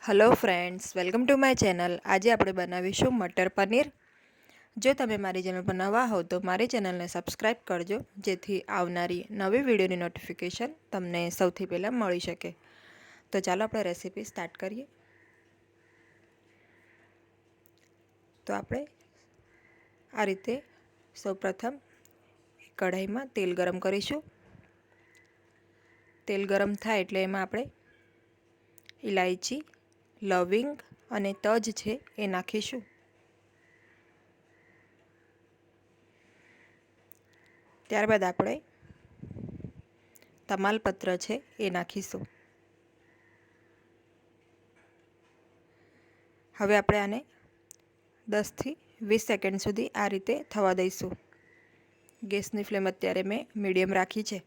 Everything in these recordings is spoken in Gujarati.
Hello friends, welcome to my channel. आज આપણે બનાવીશું મટર પનીર। જો તમે મારી ચેનલ પર નવા હો તો મારી ચેનલને સબસ્ક્રાઇબ કરજો, જેથી આવનારી નવી વિડીયોની નોટિફિકેશન તમને સૌથી પહેલાં મળી શકે। તો ચાલો આપણે રેસીપી સ્ટાર્ટ કરીએ। તો આપણે આ રીતે સૌપ્રથમ કઢાઈમાં તેલ ગરમ કરીશું। તેલ ગરમ થાય એટલે એમાં આપણે ઇલાયચી, લવિંગ અને તજ છે એ નાખીશું। ત્યારબાદ આપણે તમાલપત્ર છે એ નાખીશું। હવે આપણે આને 10 થી 20 સેકન્ડ સુધી આ રીતે થવા દઈશું। ગેસની ફ્લેમ અત્યારે મેં મીડિયમ રાખી છે।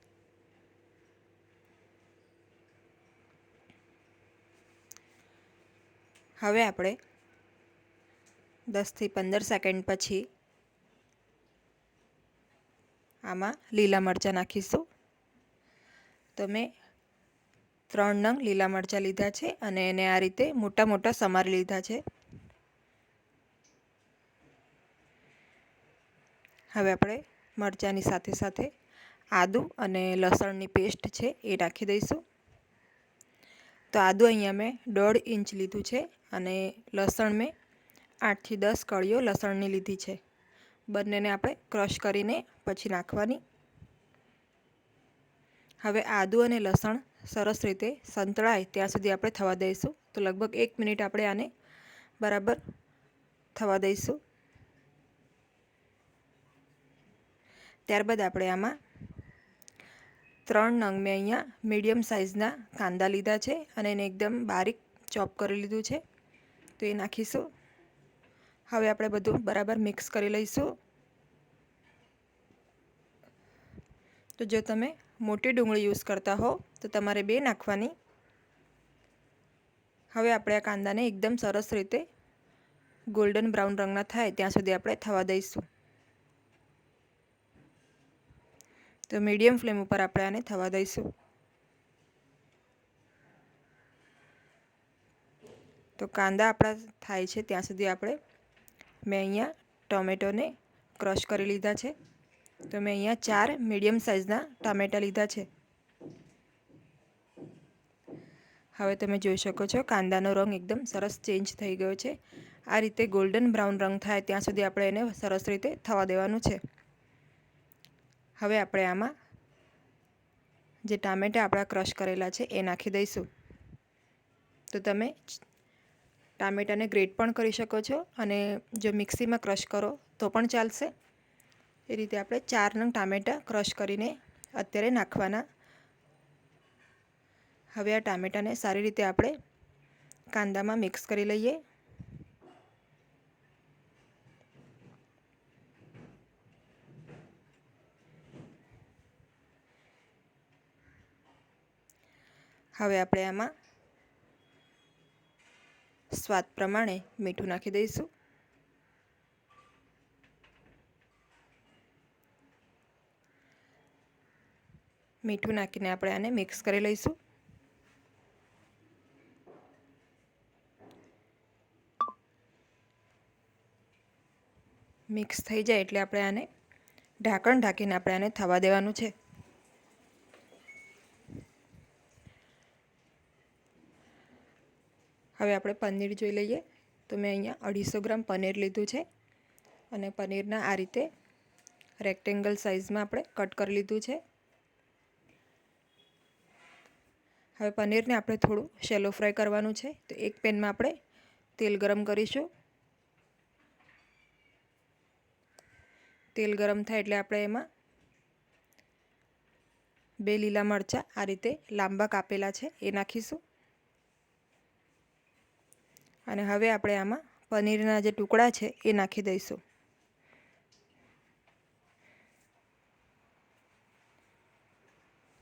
હવે આપણે 10 થી 15 સેકન્ડ પછી આમાં લીલા મરચાં નાખીશું। તો મેં 3 નંગ લીલા મરચાં લીધા છે અને એને આ રીતે મોટા મોટા સમારી લીધા છે। હવે આપણે મરચાંની સાથે સાથે આદુ અને લસણની પેસ્ટ છે એ નાખી દઈશું। તો આદુ અહીંયા મેં 1.5 ઇંચ લીધું છે અને લસણ મેં 8 થી 10 કળીઓ લસણની લીધી છે। બંનેને આપણે ક્રશ કરીને પછી નાખવાની। હવે આદુ અને લસણ સરસ રીતે સંતળાય ત્યાં સુધી આપણે થવા દઈશું। તો લગભગ 1 મિનિટ આપણે આને બરાબર થવા દઈશું। ત્યારબાદ આપણે આમાં 3 નંગ મેં અહીંયા મીડિયમ સાઇઝના કાંદા લીધા છે અને એને એકદમ બારીક ચોપ કરી લીધું છે। તો એ નાખીશું। હવે આપણે બધું બરાબર મિક્સ કરી લઈશું। તો જો તમે મોટી ડુંગળી યુઝ કરતા હો તો તમારે 2 નાખવાની। હવે આપણે આ કાંદાને એકદમ સરસ રીતે ગોલ્ડન બ્રાઉન રંગના થાય ત્યાં સુધી આપણે થવા દઈશું। તો મીડિયમ ફ્લેમ ઉપર આપણે આને થવા દઈશું। તો કાંદા આપણા થાય છે ત્યાં સુધી આપણે મેં અહીંયા ટોમેટોને ક્રશ કરી લીધા છે। તો મેં અહીંયા 4 મીડિયમ સાઇઝના ટામેટાં લીધા છે। હવે તમે જોઈ શકો છો કાંદાનો રંગ એકદમ સરસ ચેન્જ થઈ ગયો છે। આ રીતે ગોલ્ડન બ્રાઉન રંગ થાય ત્યાં સુધી આપણે એને સરસ રીતે થવા દેવાનું છે। હવે આપણે આમાં જે ટામેટાં આપણા ક્રશ કરેલા છે એ નાખી દઈશું। તો તમે ટામેટાને ગ્રેટ પણ કરી શકો છો અને જો મિક્સીમાં ક્રશ કરો તો પણ ચાલશે। એ રીતે આપણે 4 નંગ ટામેટાં ક્રશ કરીને અત્યારે નાખવાના। હવે આ ટામેટાને સારી રીતે આપણે કાંદામાં મિક્સ કરી લઈએ। હવે આપણે આમાં સ્વાદ પ્રમાણે મીઠું નાખી દઈશું। મીઠું નાખીને આપણે આને મિક્સ કરી લઈશું। મિક્સ થઈ જાય એટલે આપણે આને ઢાંકણ ઢાંકીને આપણે આને થવા દેવાનું છે। હવે આપણે પનીર જોઈ લઈએ। તો મેં અહીંયા 250 ગ્રામ પનીર લીધું છે અને પનીરના આ રીતે રેક્ટેંગલ સાઇઝમાં આપણે કટ કરી લીધું છે। હવે પનીરને આપણે થોડું શેલો ફ્રાય કરવાનું છે। તો એક પેનમાં આપણે તેલ ગરમ કરીશું। તેલ ગરમ થાય એટલે આપણે એમાં 2 લીલા મરચાં આ રીતે લાંબા કાપેલા છે એ નાખીશું। અને હવે આપણે આમાં પનીરના જે ટુકડા છે એ નાખી દઈશું।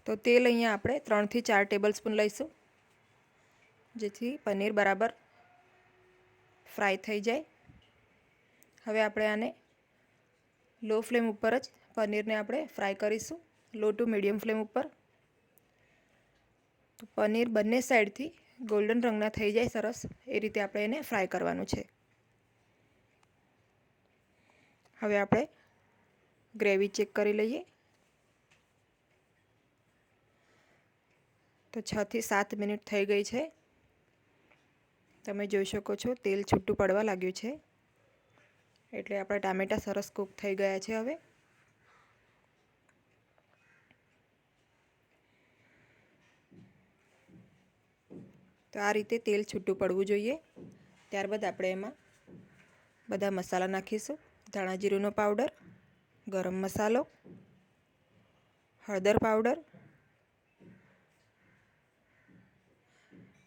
તો તેલ અહીંયા આપણે 3 થી 4 ટેબલ સ્પૂન લઈશું, જેથી પનીર બરાબર ફ્રાય થઈ જાય। હવે આપણે આને લો ફ્લેમ ઉપર જ પનીરને આપણે ફ્રાય કરીશું, લો ટુ મીડિયમ ફ્લેમ ઉપર। તો પનીર બંને સાઈડથી ગોલ્ડન રંગના થઈ જાય સરસ એ રીતે આપણે એને ફ્રાય કરવાનું છે. હવે આપણે ગ્રેવી ચેક કરી લઈએ. તો 6 થી 7 મિનિટ થઈ ગઈ છે. તમે જોઈ શકો છો તેલ છૂટું પડવા લાગ્યું છે, એટલે આપણા ટામેટાં સરસ કૂક થઈ ગયા છે. હવે તો આ રીતે તેલ છૂટું પડવું જોઈએ. ત્યારબાદ આપણે એમાં બધા મસાલા નાખીશું. ધાણા જીરુંનો પાવડર, ગરમ મસાલો, હળદર પાવડર,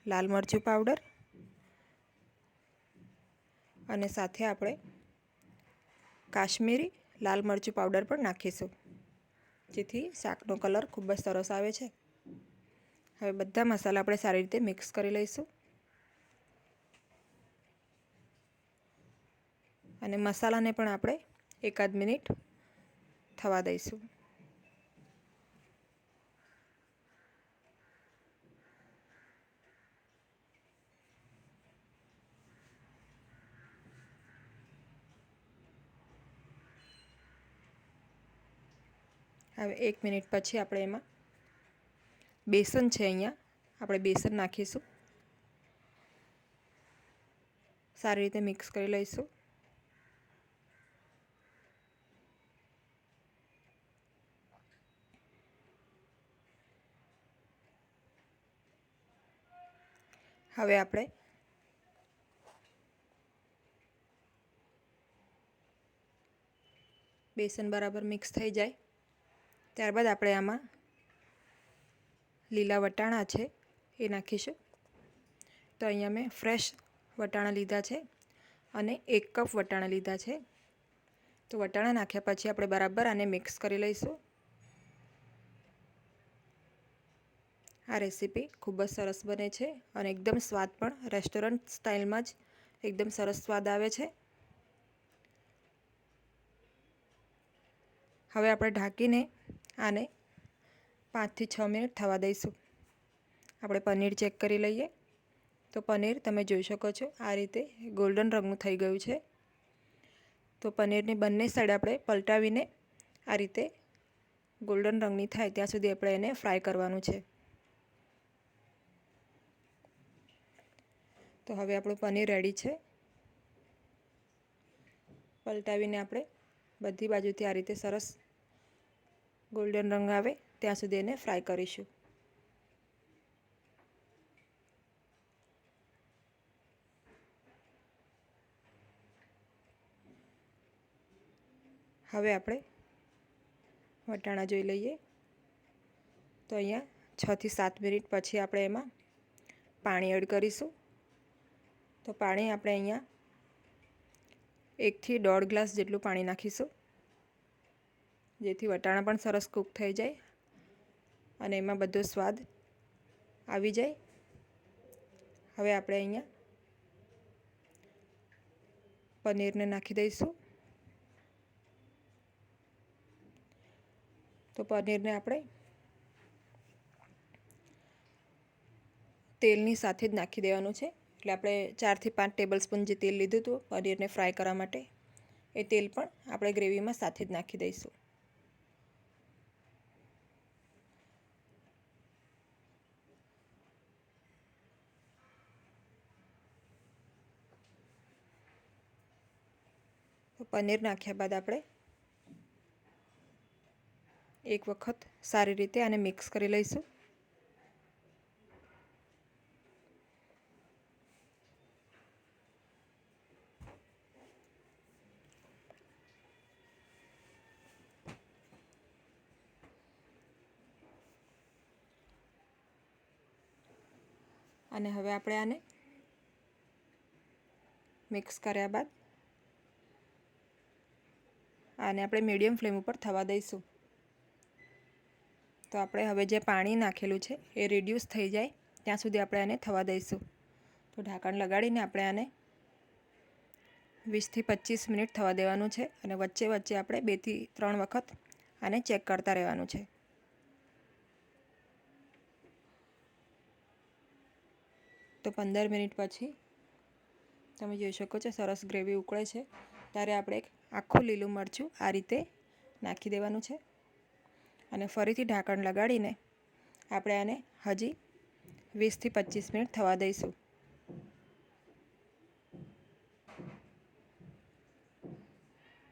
લાલ મરચું પાવડર અને સાથે આપણે કાશ્મીરી લાલ મરચું પાવડર પણ નાખીશું, જેથી શાકનો કલર ખૂબ જ સરસ આવે છે. હવે બધા મસાલા આપણે સારી રીતે મિક્સ કરી લઈશું અને મસાલાને પણ આપણે એકાદ મિનિટ થવા દઈશું. હવે 1 મિનિટ પછી આપણે એમાં બેસન છે, અહીંયા આપણે બેસન નાખીશું. સારી રીતે મિક્સ કરી લઈશું. હવે આપણે બેસન બરાબર મિક્સ થઈ જાય ત્યારબાદ આપણે આમાં લીલા વટાણા છે એ નાખીશું. તો અહીંયા મેં ફ્રેશ વટાણા લીધા છે અને 1 કપ વટાણા લીધા છે. તો વટાણા નાખ્યા પછી આપણે બરાબર આને મિક્સ કરી લઈશું. આ રેસીપી ખૂબ જ સરસ બને છે અને એકદમ સ્વાદ પણ રેસ્ટોરન્ટ સ્ટાઇલમાં જ એકદમ સરસ સ્વાદ આવે છે. હવે આપણે ઢાંકીને આને 5 થી 6 મિનિટ થવા દઈશું. આપણે પનીર ચેક કરી લઈએ. તો પનીર તમે જોઈ શકો છો આ રીતે ગોલ્ડન રંગનું થઈ ગયું છે. તો પનીરની બંને સાઈડ આપણે પલટાવીને આ રીતે ગોલ્ડન રંગની થાય ત્યાં સુધી આપણે એને ફ્રાય કરવાનું છે. તો હવે આપણું પનીર રેડી છે. પલટાવીને આપણે બધી બાજુથી આ રીતે સરસ ગોલ્ડન રંગ આવે ત્યાં સુધી એને ફ્રાય કરીશું. હવે આપણે વટાણા જોઈ લઈએ. તો અહીંયા 6 થી 7 મિનિટ પછી આપણે એમાં પાણી એડ કરીશું. તો પાણી આપણે અહીંયા 1 થી 1.5 ગ્લાસ જેટલું પાણી નાખીશું, જેથી વટાણા પણ સરસ કૂક થઈ જાય અને એમાં બધો સ્વાદ આવી જાય. હવે આપણે અહીંયા પનીરને નાખી દઈશું. તો પનીરને આપણે તેલની સાથે જ નાખી દેવાનું છે. એટલે આપણે 4 થી 5 ટેબલ સ્પૂન જે તેલ લીધું હતું પનીરને ફ્રાય કરવા માટે, એ તેલ પણ આપણે ગ્રેવીમાં સાથે જ નાખી દઈશું. તો પનીર નાખ્યા બાદ આપણે એક વખત સારી રીતે આને મિક્સ કરી લઈશું. અને હવે આપણે આને મિક્સ કર્યા બાદ આને આપણે મીડિયમ ફ્લેમ ઉપર થવા દઈશું. તો આપણે હવે જે પાણી નાખેલું છે એ રિડ્યુસ થઈ જાય ત્યાં સુધી આપણે આને થવા દઈશું. તો ઢાંકણ લગાડીને આપણે આને 20 થી 25 મિનિટ થવા દેવાનું છે અને વચ્ચે વચ્ચે આપણે 2 થી 3 વખત આને ચેક કરતા રહેવાનું છે. તો 15 મિનિટ પછી તમે જોઈ શકો છો સરસ ગ્રેવી ઉકળે છે. ત્યારે આપણે એક આખું લીલું મરચું આ રીતે નાખી દેવાનું છે અને ફરીથી ઢાંકણ લગાડીને આપણે આને હજી 20 થી 25 મિનિટ થવા દઈશું.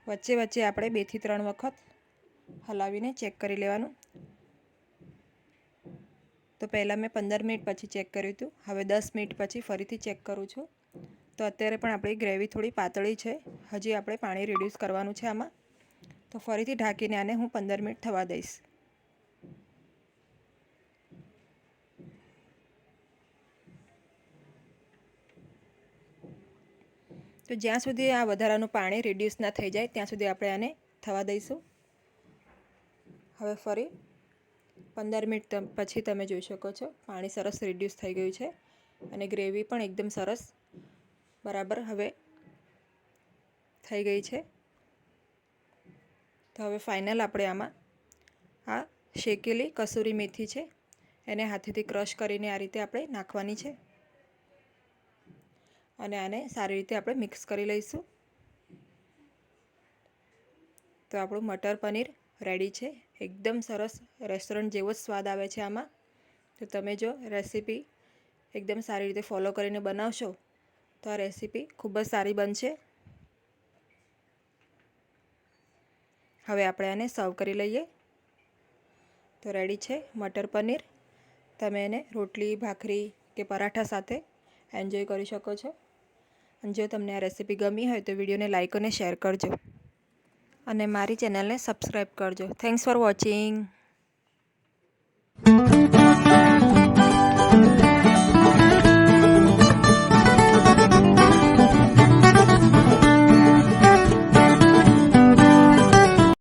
વચ્ચે વચ્ચે આપણે 2 થી 3 વખત હલાવીને ચેક કરી લેવાનું. તો પહેલાં મેં 15 મિનિટ પછી ચેક કર્યું હતું, હવે 10 મિનિટ પછી ફરીથી ચેક કરું છું. તો અત્યારે પણ આપણી ગ્રેવી થોડી પાતળી છે, હજી આપણે પાણી રિડ્યુસ કરવાનું છે આમાં. તો ફરીથી ઢાંકીને આને હું 15 મિનિટ થવા દઈશ. તો જ્યાં સુધી આ વધારાનું પાણી રિડ્યુસ ના થઈ જાય ત્યાં સુધી આપણે આને થવા દઈશું. હવે ફરી 15 મિનિટ પછી તમે જોઈ શકો છો પાણી સરસ રિડ્યુસ થઈ ગયું છે અને ગ્રેવી પણ એકદમ સરસ બરાબર હવે થઈ ગઈ છે. તો હવે ફાઇનલ આપણે આમાં આ શેકેલી કસૂરી મેથી છે એને હાથેથી ક્રશ કરીને આ રીતે આપણે નાખવાની છે અને આને સારી રીતે આપણે મિક્સ કરી લઈશું. તો આપણું મટર પનીર રેડી છે. એકદમ સરસ રેસ્ટોરન્ટ જેવો જ સ્વાદ આવે છે આમાં. તો તમે જો રેસીપી એકદમ સારી રીતે ફોલો કરીને બનાવશો તો આ રેસીપી ખૂબ જ સારી બનશે. હવે આપણે આને સર્વ કરી લઈએ. તો રેડી છે મટર પનીર. તમે એને રોટલી, ભાખરી કે પરાઠા સાથે એન્જોય કરી શકો છો. અને જો તમને આ રેસીપી ગમી હોય તો વિડીયોને લાઇક અને શેર કરજો અને મારી ચેનલને સબસ્ક્રાઈબ કરજો. Thanks for watching.